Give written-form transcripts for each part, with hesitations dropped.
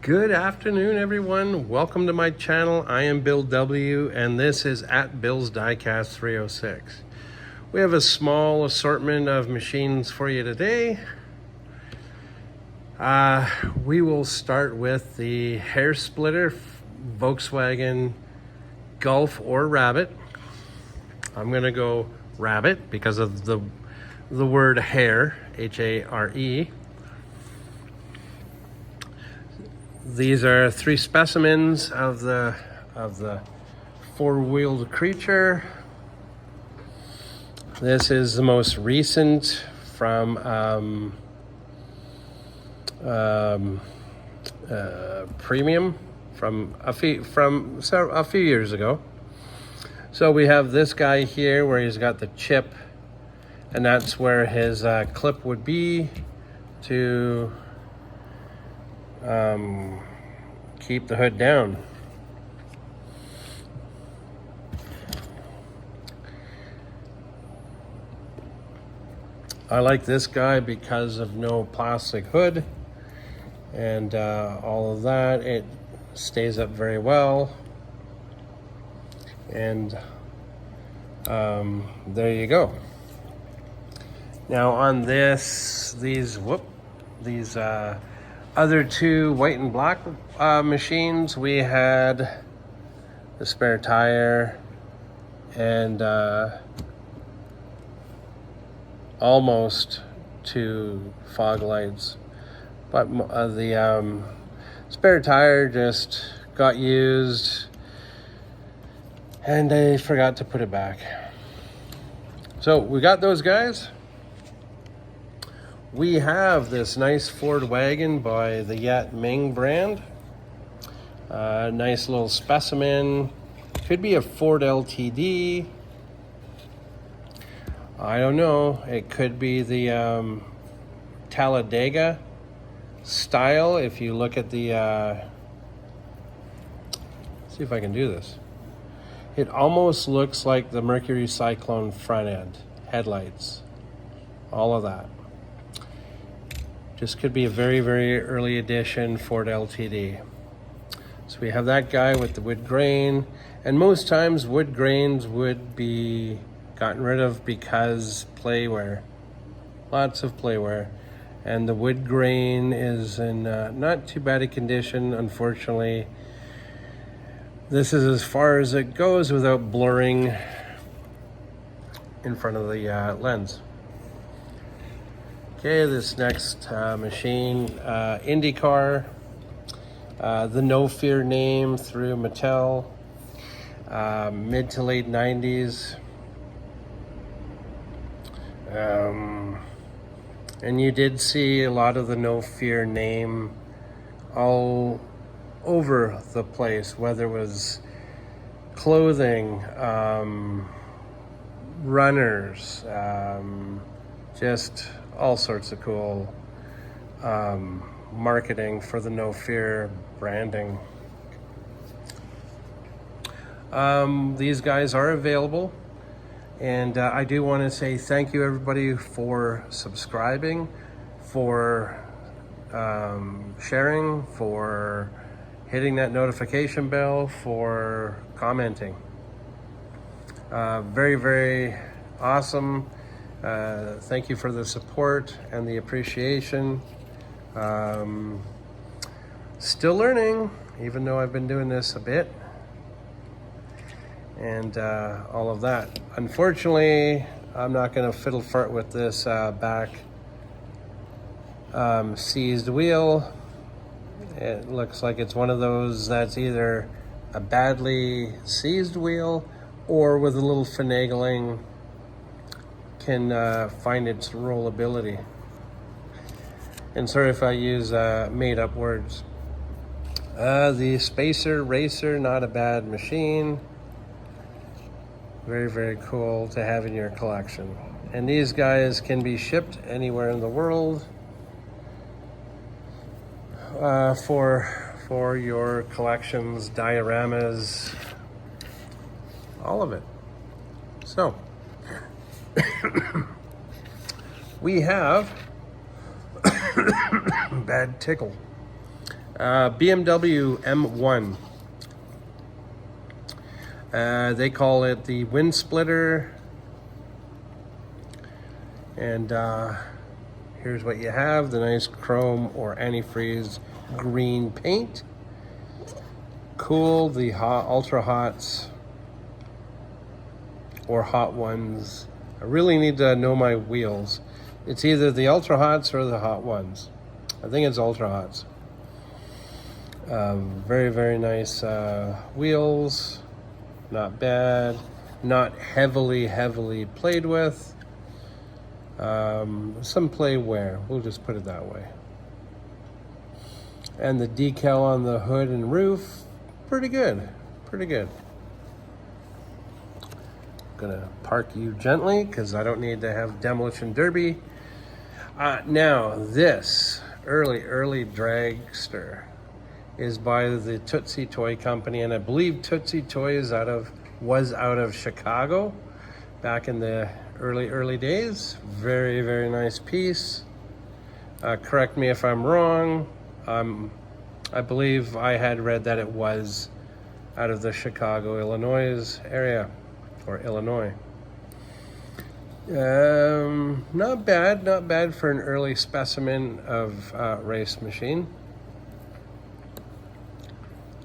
Good afternoon, everyone. Welcome to my channel. I am Bill W, and this is at Bill's Diecast 306. We have a small assortment of machines for you today. We will start with the hair splitter Volkswagen Golf or Rabbit. I'm gonna go Rabbit because of the word hair, H-A-R-E. These are three specimens of the four-wheeled creature. This is the most recent from premium from a few years ago. So we have this guy here where he's got the chip, and that's where his clip would be to keep the hood down. I like this guy because of no plastic hood and all of that. It stays up very well, and there you go. Now on these other two white and black machines, we had the spare tire and almost two fog lights, but the spare tire just got used and they forgot to put it back. So we got those guys. We have this nice Ford wagon by the Yat Ming brand. Nice little specimen. Could be a Ford LTD. I don't know. It could be the Talladega style. If you look at the, see if I can do this. It almost looks like the Mercury Cyclone front end, headlights, all of that. Just could be a very, very early edition Ford LTD. So we have that guy with the wood grain, and most times wood grains would be gotten rid of because playwear, lots of playwear, and the wood grain is in not too bad a condition, unfortunately. This is as far as it goes without blurring in front of the lens. Okay, this next machine, IndyCar, the No Fear name through Mattel, mid to late 90s. And you did see a lot of the No Fear name all over the place, whether it was clothing, runners, just all sorts of cool marketing for the No Fear branding. These guys are available, and I do want to say thank you everybody for subscribing, for sharing, for hitting that notification bell, for commenting. Very, very awesome. Thank you for the support and the appreciation. Still learning, even though I've been doing this a bit, and all of that. Unfortunately, I'm not going to fiddle fart with this back seized wheel. It looks like it's one of those that's either a badly seized wheel or with a little finagling can find its rollability. And sorry if I use made up words. The Spacer Racer, not a bad machine. Very, very cool to have in your collection. And these guys can be shipped anywhere in the world for your collections, dioramas, all of it. So we have bad tickle. BMW M1. They call it the wind splitter. And here's what you have, the nice chrome or antifreeze green paint. Cool, the hot, ultra hots or hot ones. I really need to know my wheels. It's either the ultra hots or the hot ones. I think it's ultra hots. Very, very nice wheels. Not bad. Not heavily played with. Some play wear, we'll just put it that way. And the decal on the hood and roof, pretty good. Gonna park you gently because I don't need to have demolition derby. Now this early dragster is by the Tootsie Toy Company, and I believe Tootsie Toy was out of Chicago back in the early days. Very, very nice piece. Correct me if I'm wrong. I believe I had read that it was out of the Chicago, Illinois area, or Illinois. Not bad for an early specimen of race machine.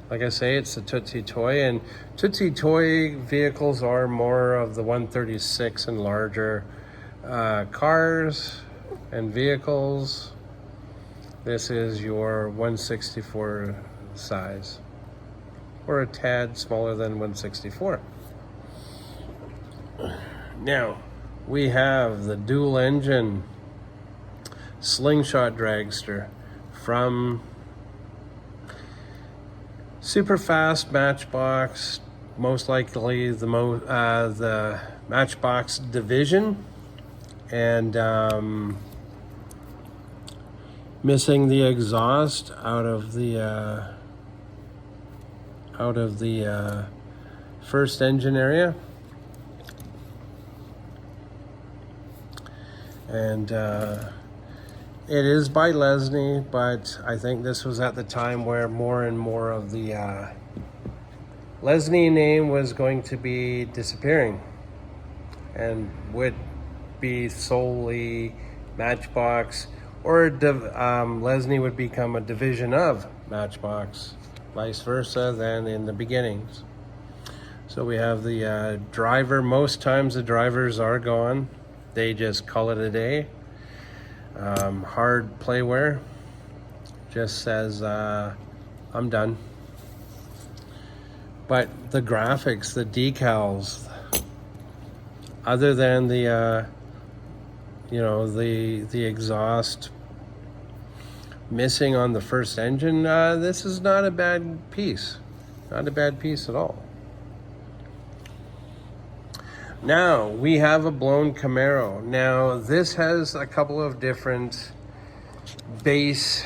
Like I say, it's a Tootsie Toy, and Tootsie Toy vehicles are more of the 136 and larger cars and vehicles. This is your 164 size, or a tad smaller than 164. Now, we have the dual engine slingshot dragster from super fast Matchbox, most likely the Matchbox division, and missing the exhaust out of the first engine area, and it is by Lesney, but I think this was at the time where more and more of the Lesney name was going to be disappearing and would be solely Matchbox, or Lesney would become a division of Matchbox, vice versa than in the beginnings. So we have the driver. Most times the drivers are gone. They just call it a day. Hard playware, just says I'm done. But the graphics, the decals, other than the the exhaust missing on the first engine, this is not a bad piece. Not a bad piece at all. Now we have a blown Camaro. Now this has a couple of different bases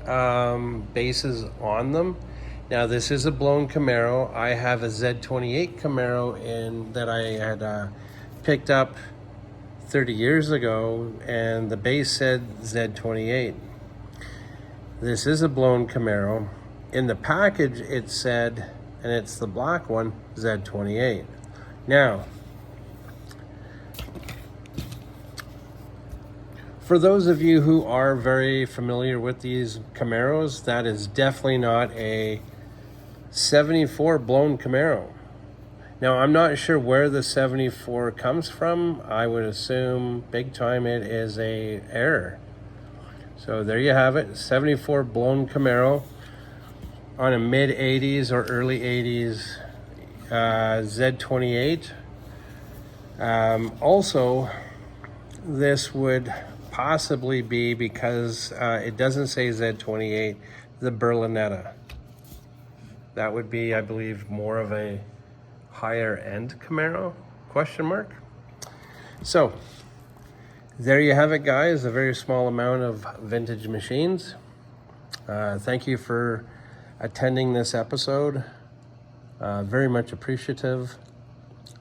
on them. Now this is a blown Camaro. I have a Z28 Camaro that I had picked up 30 years ago, and the base said Z28. This is a blown Camaro. In the package it said, and it's the black one, Z28. Now, for those of you who are very familiar with these Camaros, that is definitely not a 74 blown Camaro. Now, I'm not sure where the 74 comes from. I would assume big time it is a error. So there you have it, 74 blown Camaro on a mid 80s or early 80s Z28. Also, this would possibly be, because it doesn't say Z28, the Berlinetta. That would be, I believe, more of a higher end Camaro, question mark. So there you have it, guys, a very small amount of vintage machines. Thank you for attending this episode. Very much appreciative.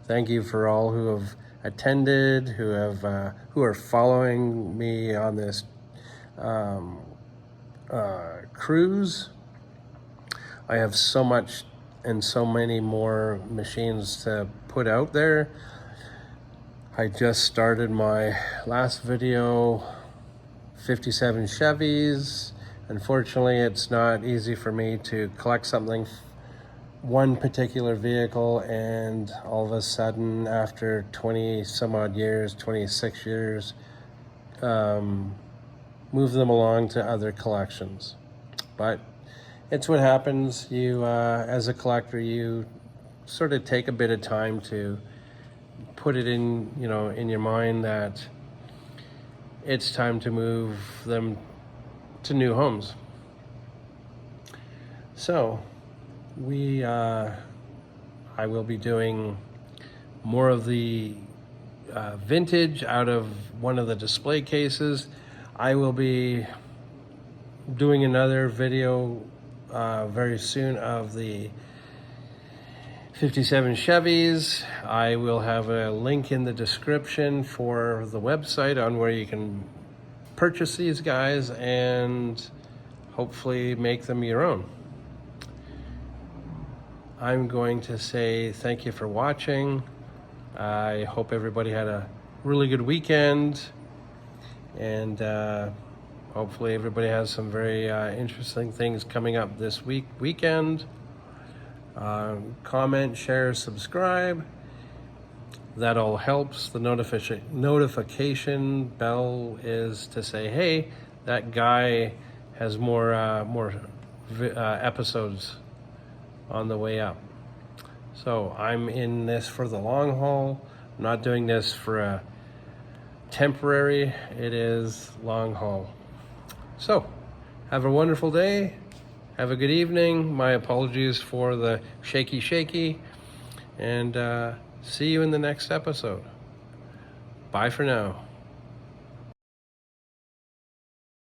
Thank you for all who have attended, who are following me on this cruise. I have so much and so many more machines to put out there. I just started my last video, 57 Chevys. Unfortunately, it's not easy for me to collect something, one particular vehicle, and all of a sudden, after 20 some odd years, 26 years, move them along to other collections. But it's what happens. You, as a collector, you sort of take a bit of time to put it in, in your mind that it's time to move them to new homes. So I will be doing more of the vintage out of one of the display cases. I will be doing another video very soon of the 57 Chevys. I will have a link in the description for the website on where you can purchase these guys and hopefully make them your own. I'm going to say thank you for watching. I hope everybody had a really good weekend, and hopefully everybody has some very interesting things coming up this weekend. Comment, share, subscribe. That all helps. The notification bell is to say, hey, that guy has more episodes on the way up. So I'm in this for the long haul. I'm not doing this for a temporary. It is long haul. So have a wonderful day. Have a good evening. My apologies for the shaky. And see you in the next episode. Bye for now.